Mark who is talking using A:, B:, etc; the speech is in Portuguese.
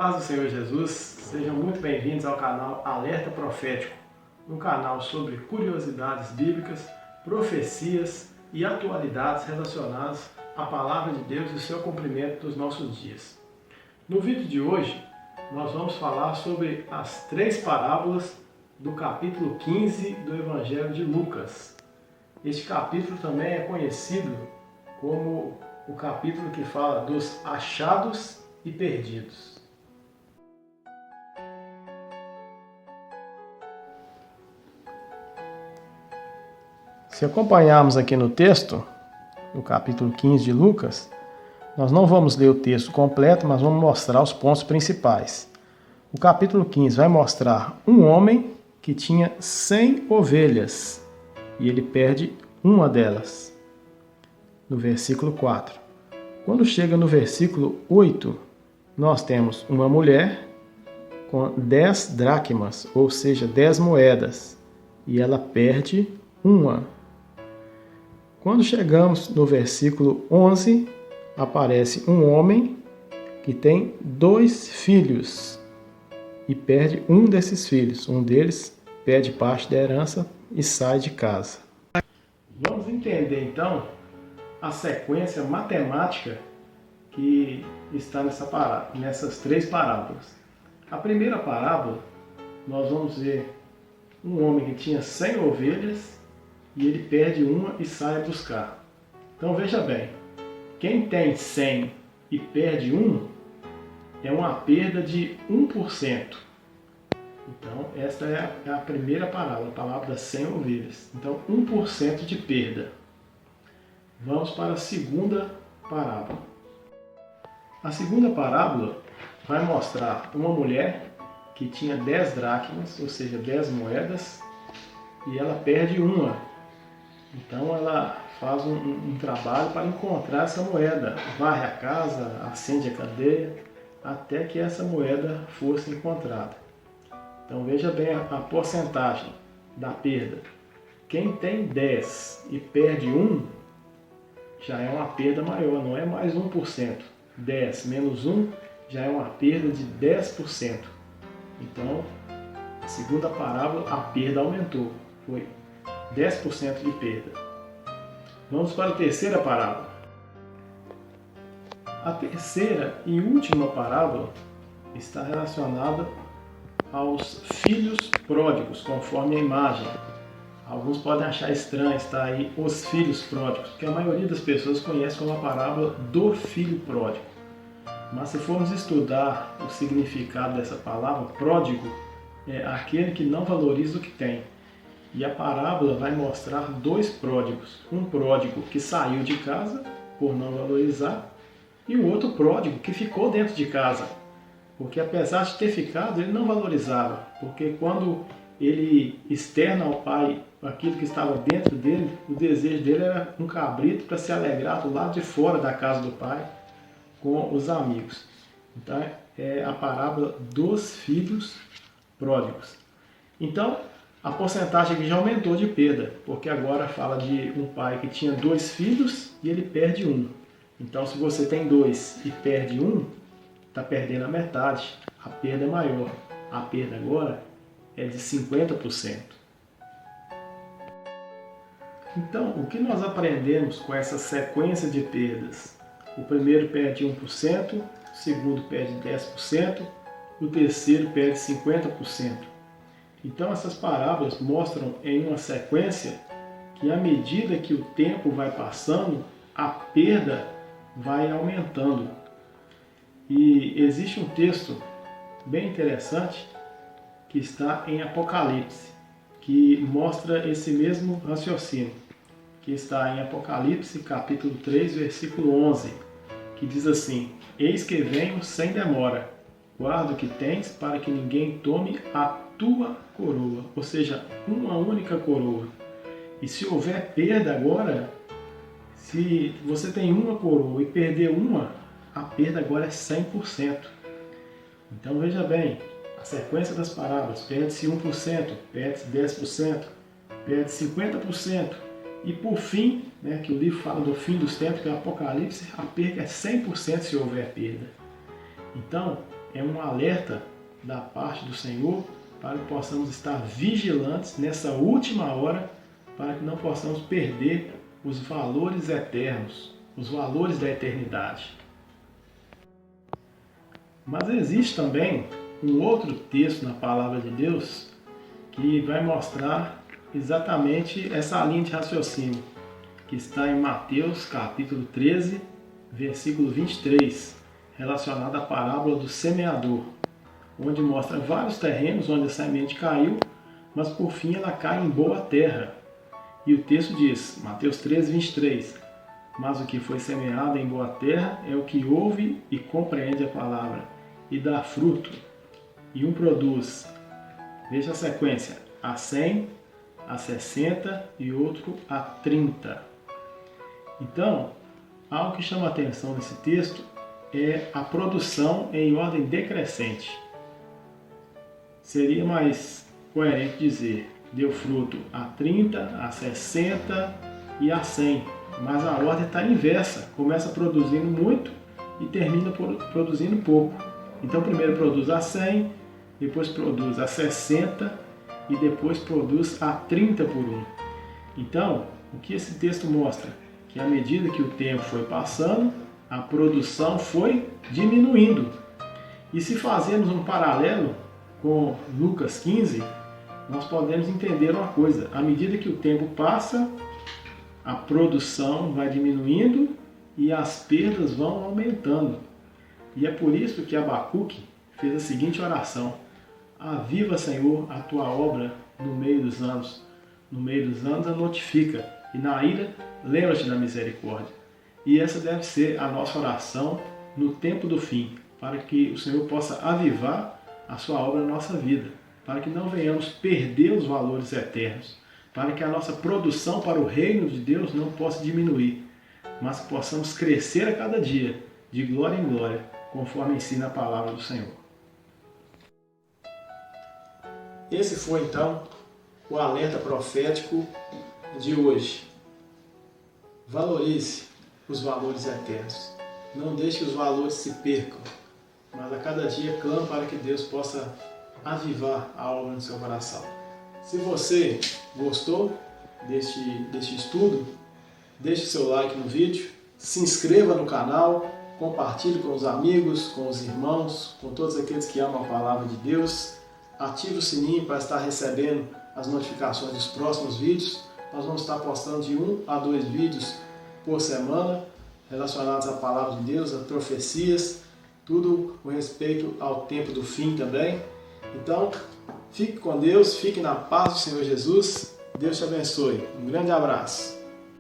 A: paz do Senhor Jesus, sejam muito bem-vindos ao canal Alerta Profético, um canal sobre curiosidades bíblicas, profecias e atualidades relacionadas à Palavra de Deus e seu cumprimento dos nossos dias. No vídeo de hoje, nós vamos falar sobre as 3 parábolas do capítulo 15 do Evangelho de Lucas. Este capítulo também é conhecido como o capítulo que fala dos achados e perdidos. Se acompanharmos aqui no texto, no capítulo 15 de Lucas, nós não vamos ler o texto completo, mas vamos mostrar os pontos principais. O capítulo 15 vai mostrar um homem que tinha 100 ovelhas e ele perde uma delas, no versículo 4. Quando chega no versículo 8, nós temos uma mulher com 10 dracmas, ou seja, 10 moedas, e ela perde uma. Quando chegamos no versículo 11, aparece um homem que tem 2 filhos e perde um desses filhos. Um deles perde parte da herança e sai de casa. Vamos entender então a sequência matemática que está nessas 3 parábolas. A primeira parábola, nós vamos ver um homem que tinha 100 ovelhas e ele perde uma e sai a buscar. Então veja bem, quem tem 100 e perde 1 é uma perda de 1%. Então esta é a primeira parábola, a parábola das 100 ovelhas. Então 1% de perda. Vamos para a segunda parábola. A segunda parábola vai mostrar uma mulher que tinha 10 dracmas, ou seja, 10 moedas, e ela perde uma. Então ela faz um trabalho para encontrar essa moeda, varre a casa, acende a candeia, até que essa moeda fosse encontrada. Então veja bem a porcentagem da perda. Quem tem 10 e perde 1, já é uma perda maior, não é mais 1%. 10 menos 1 já é uma perda de 10%. Então, a segunda parábola, a perda aumentou. Foi 10% de perda. Vamos para a terceira parábola. A terceira e última parábola está relacionada aos filhos pródigos, conforme a imagem. Alguns podem achar estranho estar aí os filhos pródigos, porque a maioria das pessoas conhece como a parábola do filho pródigo. Mas se formos estudar o significado dessa palavra, pródigo é aquele que não valoriza o que tem. E a parábola vai mostrar 2 pródigos. Um pródigo que saiu de casa por não valorizar e o outro pródigo que ficou dentro de casa. Porque apesar de ter ficado, ele não valorizava. Porque quando ele externa ao pai aquilo que estava dentro dele, o desejo dele era um cabrito para se alegrar do lado de fora da casa do pai com os amigos. Então é a parábola dos filhos pródigos. Então a porcentagem aqui já aumentou de perda, porque agora fala de um pai que tinha 2 filhos e ele perde 1. Então se você tem 2 e perde 1, está perdendo a metade, a perda é maior. A perda agora é de 50%. Então, o que nós aprendemos com essa sequência de perdas? O primeiro perde 1%, o segundo perde 10%, o terceiro perde 50%. Então, essas parábolas mostram em uma sequência que à medida que o tempo vai passando, a perda vai aumentando. E existe um texto bem interessante que está em Apocalipse, que mostra esse mesmo raciocínio, que está em Apocalipse, capítulo 3, versículo 11, que diz assim: Eis que venho sem demora, guarda o que tens para que ninguém tome a tua coroa, ou seja, uma única coroa. E se houver perda agora, se você tem uma coroa e perder uma, a perda agora é 100%. Então veja bem, a sequência das parábolas: perde-se 1%, perde-se 10%, perde-se 50%. E por fim, que o livro fala do fim dos tempos, que é o Apocalipse, a perda é 100% se houver perda. Então, é um alerta da parte do Senhor para que possamos estar vigilantes nessa última hora, para que não possamos perder os valores eternos, os valores da eternidade. Mas existe também um outro texto na Palavra de Deus que vai mostrar exatamente essa linha de raciocínio, que está em Mateus capítulo 13, versículo 23, relacionado à parábola do semeador, onde mostra vários terrenos onde a semente caiu, mas por fim ela cai em boa terra. E o texto diz, Mateus 13, 23, mas o que foi semeado em boa terra é o que ouve e compreende a palavra, e dá fruto. E um produz, veja a sequência, a 100, a 60 e outro a 30. Então, algo que chama a atenção nesse texto é a produção em ordem decrescente. Seria mais coerente dizer, deu fruto a 30, a 60 e a 100. Mas a ordem está inversa, começa produzindo muito e termina produzindo pouco. Então primeiro produz a 100, depois produz a 60 e depois produz a 30 por 1. Então, o que esse texto mostra? Que à medida que o tempo foi passando, a produção foi diminuindo. E se fazermos um paralelo com Lucas 15, nós podemos entender uma coisa. À medida que o tempo passa, a produção vai diminuindo e as perdas vão aumentando. E é por isso que Abacuque fez a seguinte oração: aviva, Senhor, a tua obra no meio dos anos. No meio dos anos a notifica, e na ira lembra-te da misericórdia. E essa deve ser a nossa oração no tempo do fim, para que o Senhor possa avivar a sua obra na nossa vida, para que não venhamos perder os valores eternos, para que a nossa produção para o reino de Deus não possa diminuir, mas que possamos crescer a cada dia, de glória em glória, conforme ensina a palavra do Senhor. Esse foi então o alerta profético de hoje. Valorize os valores eternos. Não deixe que os valores se percam, mas a cada dia clame para que Deus possa avivar a obra no seu coração. Se você gostou deste estudo, deixe seu like no vídeo, se inscreva no canal, compartilhe com os amigos, com os irmãos, com todos aqueles que amam a palavra de Deus. Ative o sininho para estar recebendo as notificações dos próximos vídeos. Nós vamos estar postando de 1 a 2 vídeos por semana relacionados à palavra de Deus, a profecias, tudo com respeito ao tempo do fim também. Então, fique com Deus, fique na paz do Senhor Jesus. Deus te abençoe. Um grande abraço.